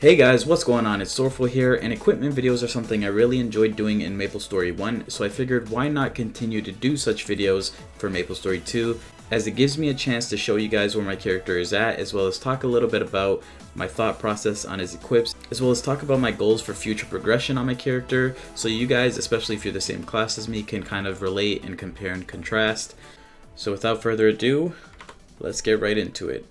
Hey guys, what's going on? It's SORROWFUL here, and equipment videos are something I really enjoyed doing in MapleStory 1, so I figured why not continue to do such videos for MapleStory 2, as it gives me a chance to show you guys where my character is at, as well as talk a little bit about my thought process on his equips, as well as talk about my goals for future progression on my character, so you guys, especially if you're the same class as me, can kind of relate and compare and contrast. So without further ado, let's get right into it.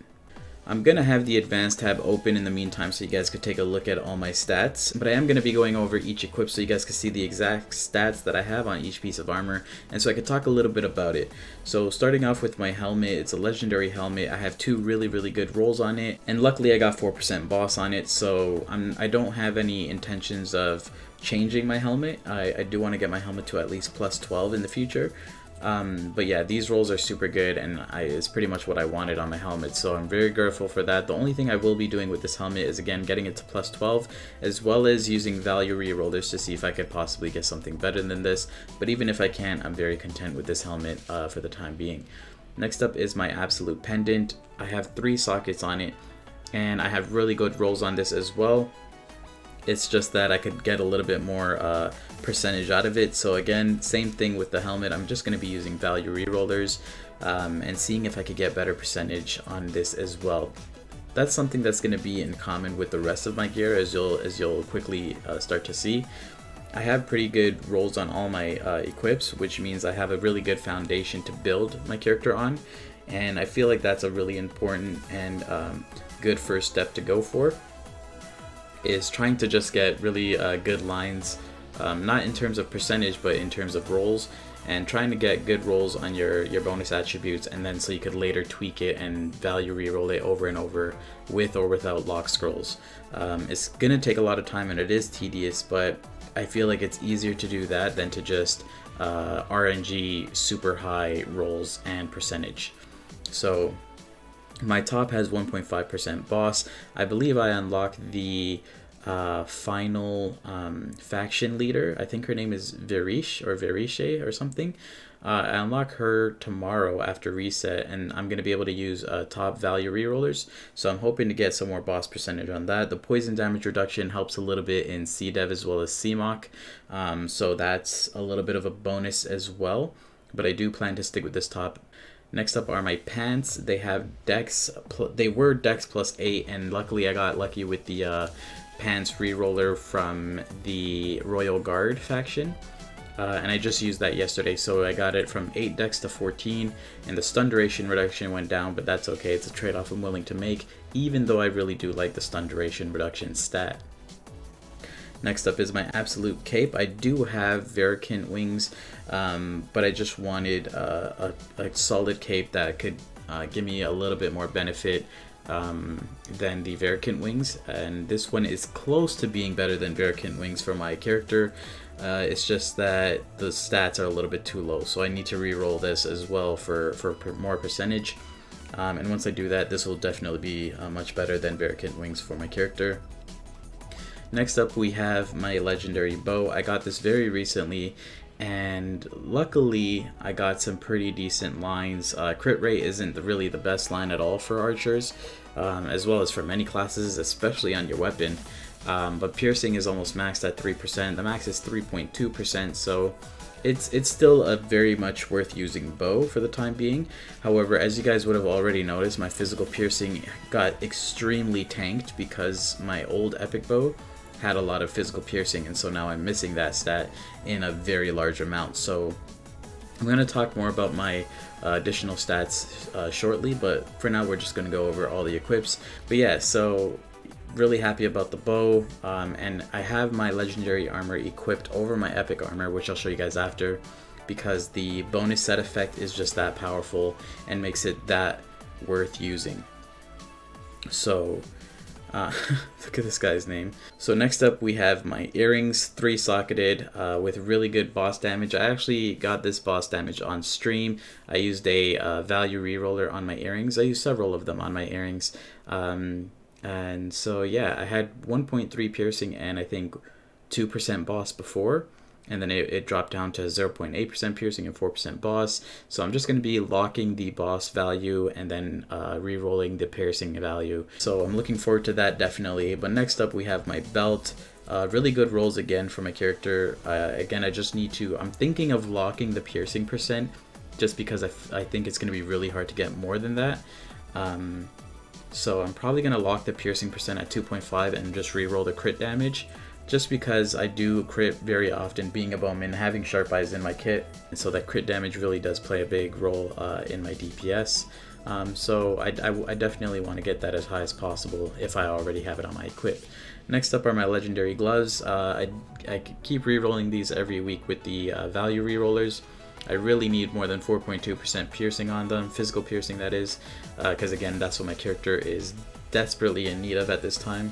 I'm going to have the advanced tab open in the meantime so you guys could take a look at all my stats, but I am going to be going over each equip so you guys can see the exact stats that I have on each piece of armor, and so I could talk a little bit about it. So starting off with my helmet, it's a legendary helmet. I have two really good rolls on it, and luckily I got 4% boss on it, so I don't have any intentions of changing my helmet. I do want to get my helmet to at least plus 12 in the future. But yeah, these rolls are super good, and it's pretty much what I wanted on my helmet, so I'm very grateful for that. The only thing I will be doing with this helmet is, again, getting it to plus 12, as well as using value rerollers to see if I could possibly get something better than this, but even if I can't, I'm very content with this helmet for the time being. Next up is my absolute pendant. I have 3 sockets on it, and I have really good rolls on this as well. It's just that I could get a little bit more percentage out of it. So again, same thing with the helmet. I'm just going to be using value rerollers and seeing if I could get better percentage on this as well. That's something that's going to be in common with the rest of my gear, as you'll quickly start to see. I have pretty good rolls on all my equips, which means I have a really good foundation to build my character on, and I feel like that's a really important and good first step to go for, is trying to just get really good lines, not in terms of percentage but in terms of rolls, and trying to get good rolls on your bonus attributes, and then so you could later tweak it and value reroll it over and over with or without lock scrolls. It's gonna take a lot of time and it is tedious, but I feel like it's easier to do that than to just RNG super high rolls and percentage. So my top has 1.5% boss. I believe I unlocked the final faction leader. I think her name is Verish or Verishe or something. I unlock her tomorrow after reset, and I'm going to be able to use top value rerollers. So I'm hoping to get some more boss percentage on that. The poison damage reduction helps a little bit in CDev as well as CMOC. So that's a little bit of a bonus as well. But I do plan to stick with this top. Next up are my pants. They have dex. They were dex plus 8, and luckily I got lucky with the pants reroller from the Royal Guard faction, and I just used that yesterday, so I got it from 8 dex to 14, and the stun duration reduction went down, but that's okay. It's a trade-off I'm willing to make, even though I really do like the stun duration reduction stat. Next up is my absolute cape. I do have Veracant wings, but I just wanted a solid cape that could give me a little bit more benefit than the Veracant wings, and this one is close to being better than Veracant wings for my character. It's just that the stats are a little bit too low, so I need to re-roll this as well for more percentage, and once I do that, this will definitely be much better than Veracant wings for my character. Next up we have my legendary bow. I got this very recently, and luckily I got some pretty decent lines. Crit rate isn't really the best line at all for archers, as well as for many classes, especially on your weapon. But piercing is almost maxed at 3%. The max is 3.2%, so it's still a very much worth using bow for the time being. However, as you guys would have already noticed, my physical piercing got extremely tanked because my old epic bow had a lot of physical piercing, and so now I'm missing that stat in a very large amount. So I'm going to talk more about my additional stats shortly, but for now we're just going to go over all the equips. But yeah, so really happy about the bow, and I have my legendary armor equipped over my epic armor, which I'll show you guys after, because the bonus set effect is just that powerful and makes it that worth using. So look at this guy's name. So next up we have my earrings, 3-socketed with really good boss damage. I actually got this boss damage on stream. I used a value reroller on my earrings. I used several of them on my earrings. And so yeah, I had 1.3 piercing and I think 2% boss before. and then it dropped down to 0.8% piercing and 4% boss. So I'm just going to be locking the boss value and then re-rolling the piercing value. So I'm looking forward to that definitely. But next up we have my belt. Really good rolls again for my character. Again, I just need to, I'm thinking of locking the piercing percent just because I think it's going to be really hard to get more than that. So I'm probably going to lock the piercing percent at 2.5 and just re-roll the crit damage, just because I do crit very often being a bowman, having sharp eyes in my kit, and so that crit damage really does play a big role in my DPS. So I definitely want to get that as high as possible if I already have it on my equip. Next up are my legendary gloves. I keep re-rolling these every week with the value re-rollers. I really need more than 4.2% piercing on them, physical piercing that is, because again, that's what my character is desperately in need of at this time.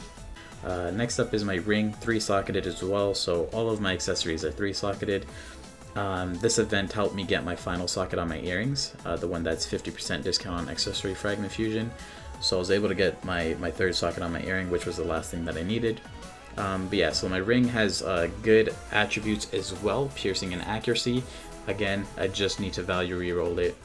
Next up is my ring, 3-socketed as well, so all of my accessories are 3-socketed. This event helped me get my final socket on my earrings, the one that's 50% discount on accessory fragment fusion. So I was able to get my 3rd socket on my earring, which was the last thing that I needed. But yeah, so my ring has good attributes as well, piercing and accuracy. Again, I just need to value re-roll it,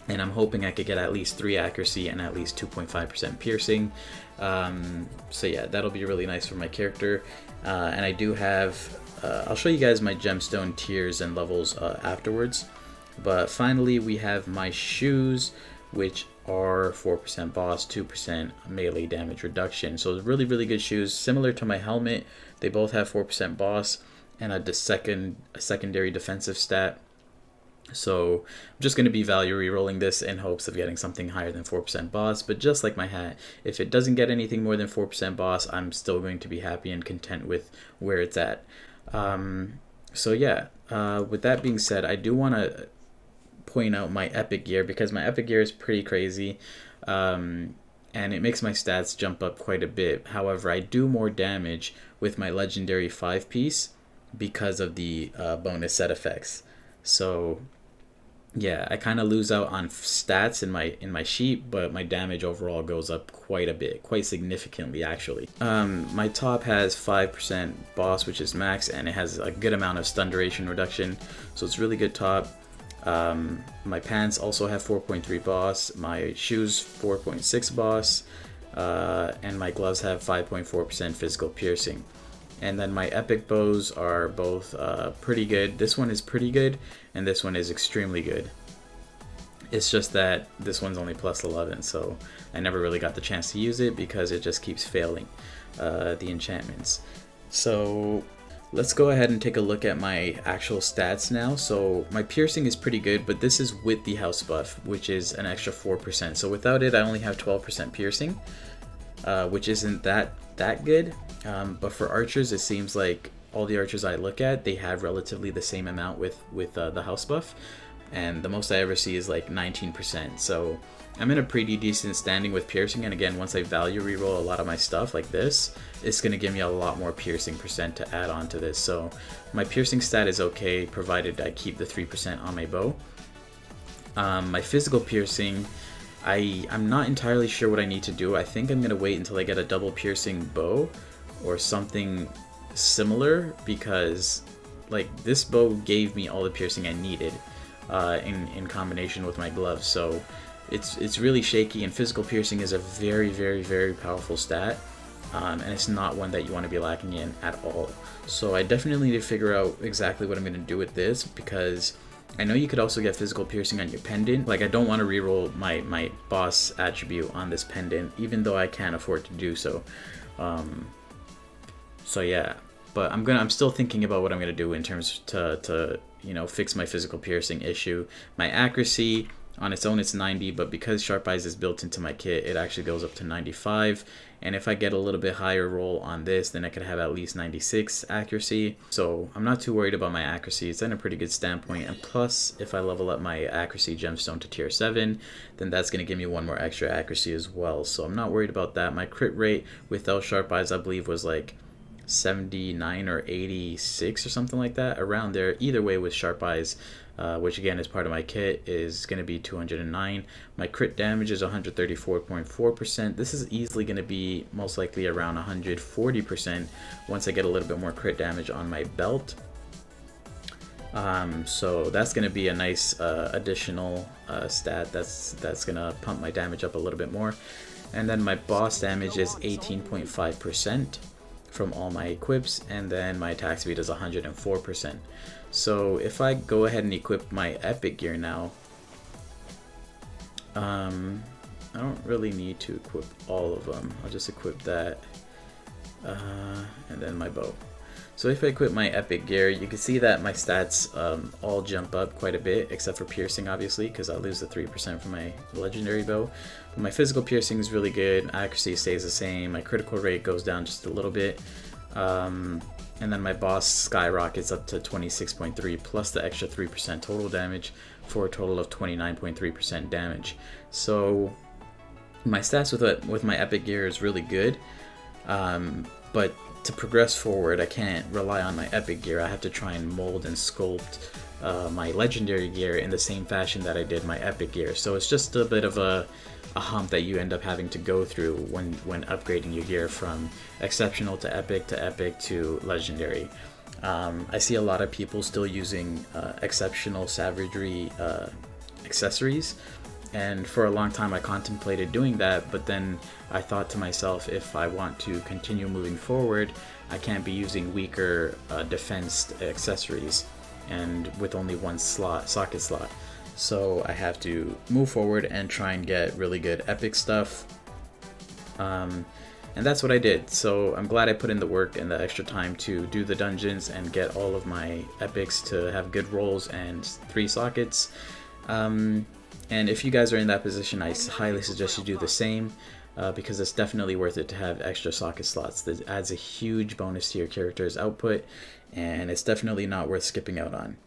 and I'm hoping I could get at least 3 accuracy and at least 2.5% piercing. So yeah, that'll be really nice for my character. And I do have, I'll show you guys my gemstone tiers and levels afterwards. But finally, we have my shoes, which are 4% boss, 2% melee damage reduction. So really, really good shoes, similar to my helmet. They both have 4% boss and a secondary defensive stat. So I'm just going to be value re-rolling this in hopes of getting something higher than 4% boss, but just like my hat, if it doesn't get anything more than 4% boss, I'm still going to be happy and content with where it's at. So yeah, with that being said, I do want to point out my epic gear, because my epic gear is pretty crazy, and it makes my stats jump up quite a bit. However, I do more damage with my legendary 5-piece because of the bonus set effects. So yeah, I kind of lose out on stats in my sheet, but my damage overall goes up quite a bit, quite significantly actually. My top has 5% boss, which is max, and it has a good amount of stun duration reduction, so it's really good top. My pants also have 4.3 boss, my shoes 4.6 boss, and my gloves have 5.4% physical piercing. And then my epic bows are both pretty good. This one is pretty good, and this one is extremely good. It's just that this one's only plus 11, so I never really got the chance to use it because it just keeps failing the enchantments. So let's go ahead and take a look at my actual stats now. So my piercing is pretty good, but this is with the house buff, which is an extra 4%. So without it, I only have 12% piercing, which isn't that good. But for archers, it seems like all the archers I look at, they have relatively the same amount with the house buff, and the most I ever see is like 19%. So I'm in a pretty decent standing with piercing, and again, once I value reroll a lot of my stuff like this, it's going to give me a lot more piercing percent to add on to this. So my piercing stat is okay, provided I keep the 3% on my bow. My physical piercing, I'm not entirely sure what I need to do. I think I'm going to wait until I get a double piercing bow or something similar, because like this bow gave me all the piercing I needed in combination with my gloves. So it's really shaky, and physical piercing is a very, very, very powerful stat, and it's not one that you want to be lacking in at all. So I definitely need to figure out exactly what I'm going to do with this, because I know you could also get physical piercing on your pendant. Like, I don't want to reroll my boss attribute on this pendant, even though I can afford to do so. So yeah, but I'm still thinking about what I'm gonna do in terms to you know, fix my physical piercing issue. My accuracy on its own, it's 90, but because Sharp Eyes is built into my kit, it actually goes up to 95. And if I get a little bit higher roll on this, then I could have at least 96 accuracy. So I'm not too worried about my accuracy. It's in a pretty good standpoint. And plus, if I level up my accuracy gemstone to tier 7, then that's going to give me one more extra accuracy as well. So I'm not worried about that. My crit rate without Sharp Eyes, I believe, was like 79 or 86 or something like that, around there. Either way, with Sharp Eyes, which again is part of my kit, is going to be 209. My crit damage is 134.4%. This is easily going to be most likely around 140% once I get a little bit more crit damage on my belt. So that's going to be a nice additional stat that's going to pump my damage up a little bit more. And then my boss damage is 18.5% from all my equips, and then my attack speed is 104%. So if I go ahead and equip my epic gear now, I don't really need to equip all of them. I'll just equip that, and then my bow. So if I equip my epic gear, you can see that my stats all jump up quite a bit, except for piercing, obviously, because I lose the 3% from my legendary bow. But my physical piercing is really good, accuracy stays the same, my critical rate goes down just a little bit, and then my boss skyrockets up to 26.3 plus the extra 3% total damage for a total of 29.3% damage. So my stats with my epic gear is really good, but to progress forward, I can't rely on my epic gear. I have to try and mold and sculpt my legendary gear in the same fashion that I did my epic gear. So it's just a bit of a hump that you end up having to go through when upgrading your gear from exceptional to epic to legendary. I see a lot of people still using exceptional savagery accessories. And for a long time I contemplated doing that, but then I thought to myself, if I want to continue moving forward, I can't be using weaker defense accessories and with only one socket slot. So I have to move forward and try and get really good epic stuff. And that's what I did. So I'm glad I put in the work and the extra time to do the dungeons and get all of my epics to have good rolls and 3 sockets. And if you guys are in that position, I highly suggest you do the same, because it's definitely worth it to have extra socket slots. That adds a huge bonus to your character's output, and it's definitely not worth skipping out on.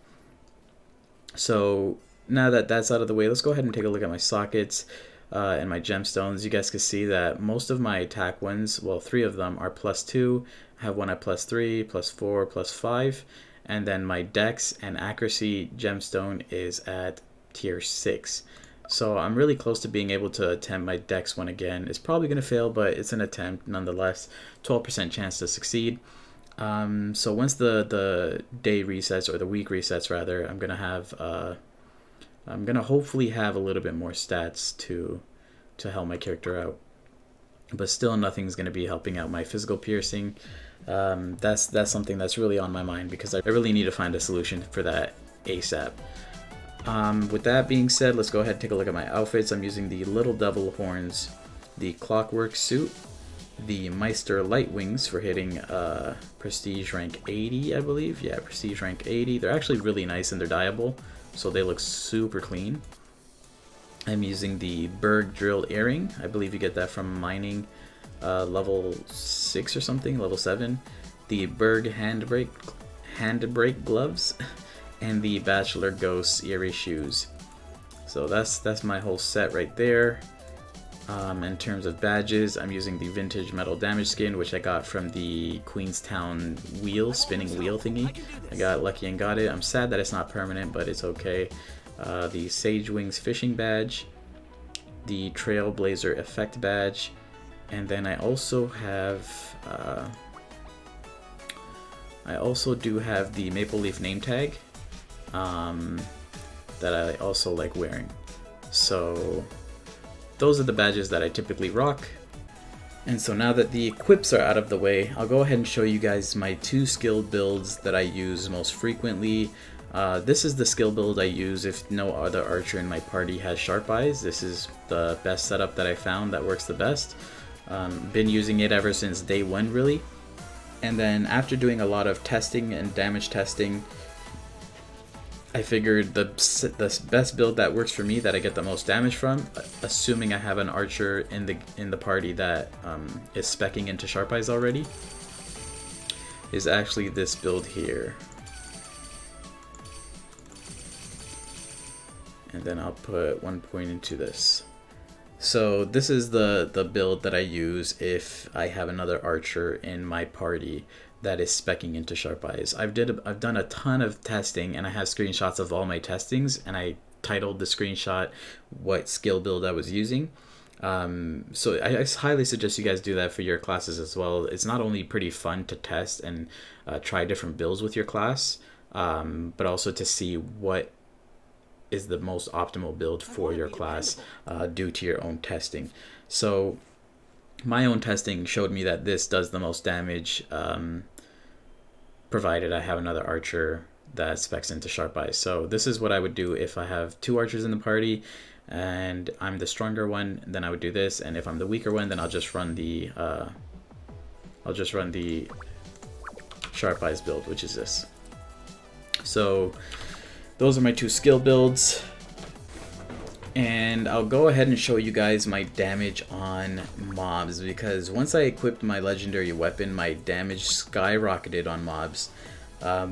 So now that that's out of the way, let's go ahead and take a look at my sockets and my gemstones. You guys can see that most of my attack ones, well, 3 of them are +2. I have one at +3, +4, +5, and then my dex and accuracy gemstone is at tier 6. So I'm really close to being able to attempt my dex one again. It's probably going to fail, but it's an attempt nonetheless. 12% chance to succeed. So once the day resets, or the week resets rather, I'm gonna hopefully have a little bit more stats to help my character out. But still, nothing's gonna be helping out my physical piercing. That's something that's really on my mind, because I really need to find a solution for that ASAP. With that being said, let's go ahead and take a look at my outfits. I'm using the Little Devil Horns, the Clockwork Suit, the Meister Light Wings for hitting Prestige rank 80, I believe. Yeah, Prestige rank 80. They're actually really nice and they're dyeable, so they look super clean. I'm using the Berg Drill Earring. I believe you get that from mining level 6 or something, level 7. The Berg Handbrake Gloves. And the Bachelor Ghost Eerie Shoes. So that's my whole set right there. In terms of badges, I'm using the Vintage Metal Damage Skin, which I got from the Queenstown spinning wheel thingy. I got lucky and got it. I'm sad that it's not permanent, but it's okay. The Sage Wings Fishing Badge, the Trailblazer Effect Badge, and then I also do have the Maple Leaf Name Tag. That I also like wearing. So those are the badges that I typically rock. And so now that the equips are out of the way, I'll go ahead and show you guys my 2 skill builds that I use most frequently. This is the skill build I use if no other archer in my party has sharp eyes. This is the best setup that I found that works the best. Been using it ever since day 1 really. And then after doing a lot of testing and damage testing, I figured the best build that works for me, that I get the most damage from, assuming I have an archer in the party that is speccing into Sharp Eyes already, is actually this build here. And then I'll put 1 point into this. So this is the build that I use if I have another archer in my party that is speccing into Sharp Eyes. I've done a ton of testing, and I have screenshots of all my testings, and I titled the screenshot what skill build I was using. So I highly suggest you guys do that for your classes as well. It's not only pretty fun to test and try different builds with your class, but also to see what is the most optimal build for your class due to your own testing. So my own testing showed me that this does the most damage, provided I have another archer that specs into sharp eyes. So this is what I would do if I have 2 archers in the party and I'm the stronger one. Then I would do this, and if I'm the weaker one, then I'll just run the sharp eyes build, which is this. So those are my 2 skill builds, and I'll go ahead and show you guys my damage on mobs, because once I equipped my legendary weapon, my damage skyrocketed on mobs,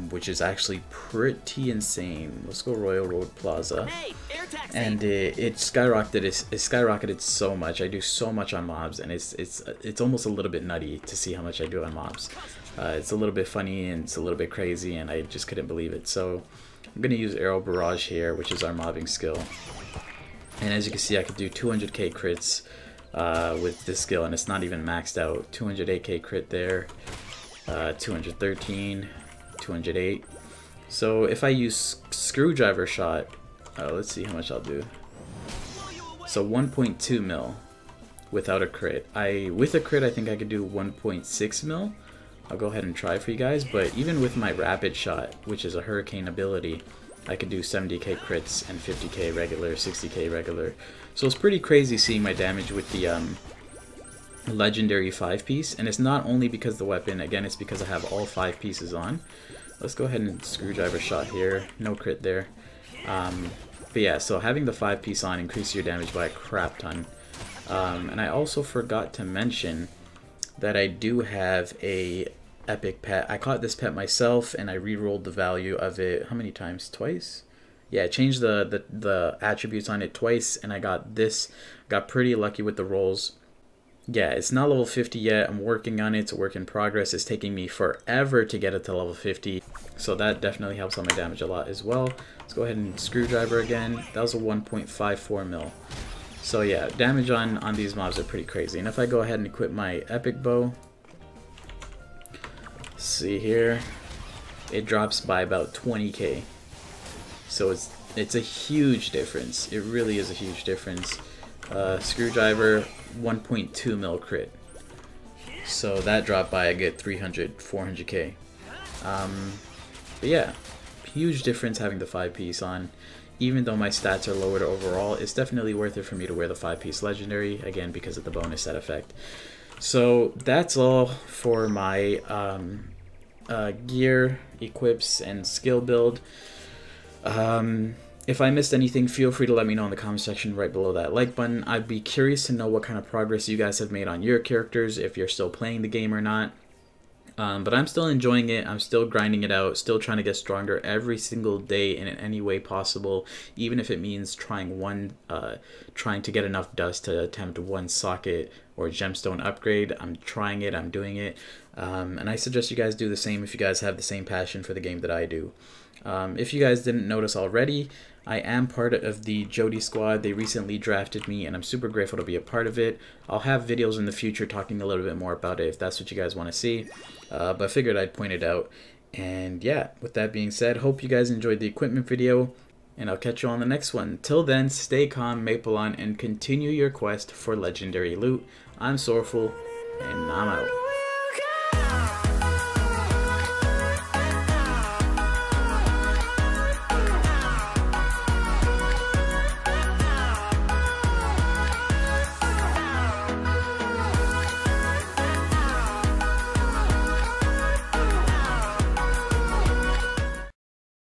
which is actually pretty insane. Let's go Royal Road Plaza. And it skyrocketed so much. I do so much on mobs, and it's almost a little bit nutty to see how much I do on mobs. It's a little bit funny and it's a little bit crazy, and I just couldn't believe it. So I'm gonna use Arrow Barrage here, which is our mobbing skill. And as you can see, I could do 200k crits with this skill, and it's not even maxed out. 208k crit there, 213, 208. So if I use Screwdriver Shot, let's see how much I'll do. So 1.2 mil without a crit. With a crit, I think I could do 1.6 mil. I'll go ahead and try for you guys, but even with my Rapid Shot, which is a Hurricane ability, I could do 70k crits and 50k regular, 60k regular. So it's pretty crazy seeing my damage with the legendary 5-piece, and it's not only because the weapon, again, it's because I have all 5 pieces on. Let's go ahead and Screwdriver Shot here, no crit there. But yeah, so having the 5-piece on increases your damage by a crap ton. And I also forgot to mention that I do have a epic pet. I caught this pet myself, and I re-rolled the value of it, how many times? Twice? Yeah, I changed the attributes on it twice, and I got pretty lucky with the rolls. Yeah, it's not level 50 yet. I'm working on it. It's a work in progress. It's taking me forever to get it to level 50, so that definitely helps on my damage a lot as well. Let's go ahead and Screwdriver again. That was a 1.54 mil. So yeah, damage on these mobs are pretty crazy. And if I go ahead and equip my epic bow, see here, it drops by about 20k. So it's a huge difference. It really is a huge difference. Screwdriver, 1.2 mil crit. So that dropped by a good 300, 400k. But yeah, huge difference having the 5-piece on. Even though my stats are lowered overall, it's definitely worth it for me to wear the 5-piece legendary, again, because of the bonus set effect. So that's all for my gear, equips, and skill build. If I missed anything, feel free to let me know in the comment section right below that like button. I'd be curious to know what kind of progress you guys have made on your characters, if you're still playing the game or not. But I'm still enjoying it. I'm still grinding it out, still trying to get stronger every single day in any way possible, even if it means trying to get enough dust to attempt 1 socket or gemstone upgrade. I'm trying it, I'm doing it, and I suggest you guys do the same if you guys have the same passion for the game that I do. If you guys didn't notice already, I am part of the Jody squad. They recently drafted me, and I'm super grateful to be a part of it. I'll have videos in the future talking a little bit more about it if that's what you guys want to see. But I figured I'd point it out. And yeah, with that being said, hope you guys enjoyed the equipment video, and I'll catch you on the next one. Till then, stay calm, Maple on, and continue your quest for legendary loot. I'm Sorrowful, and I'm out.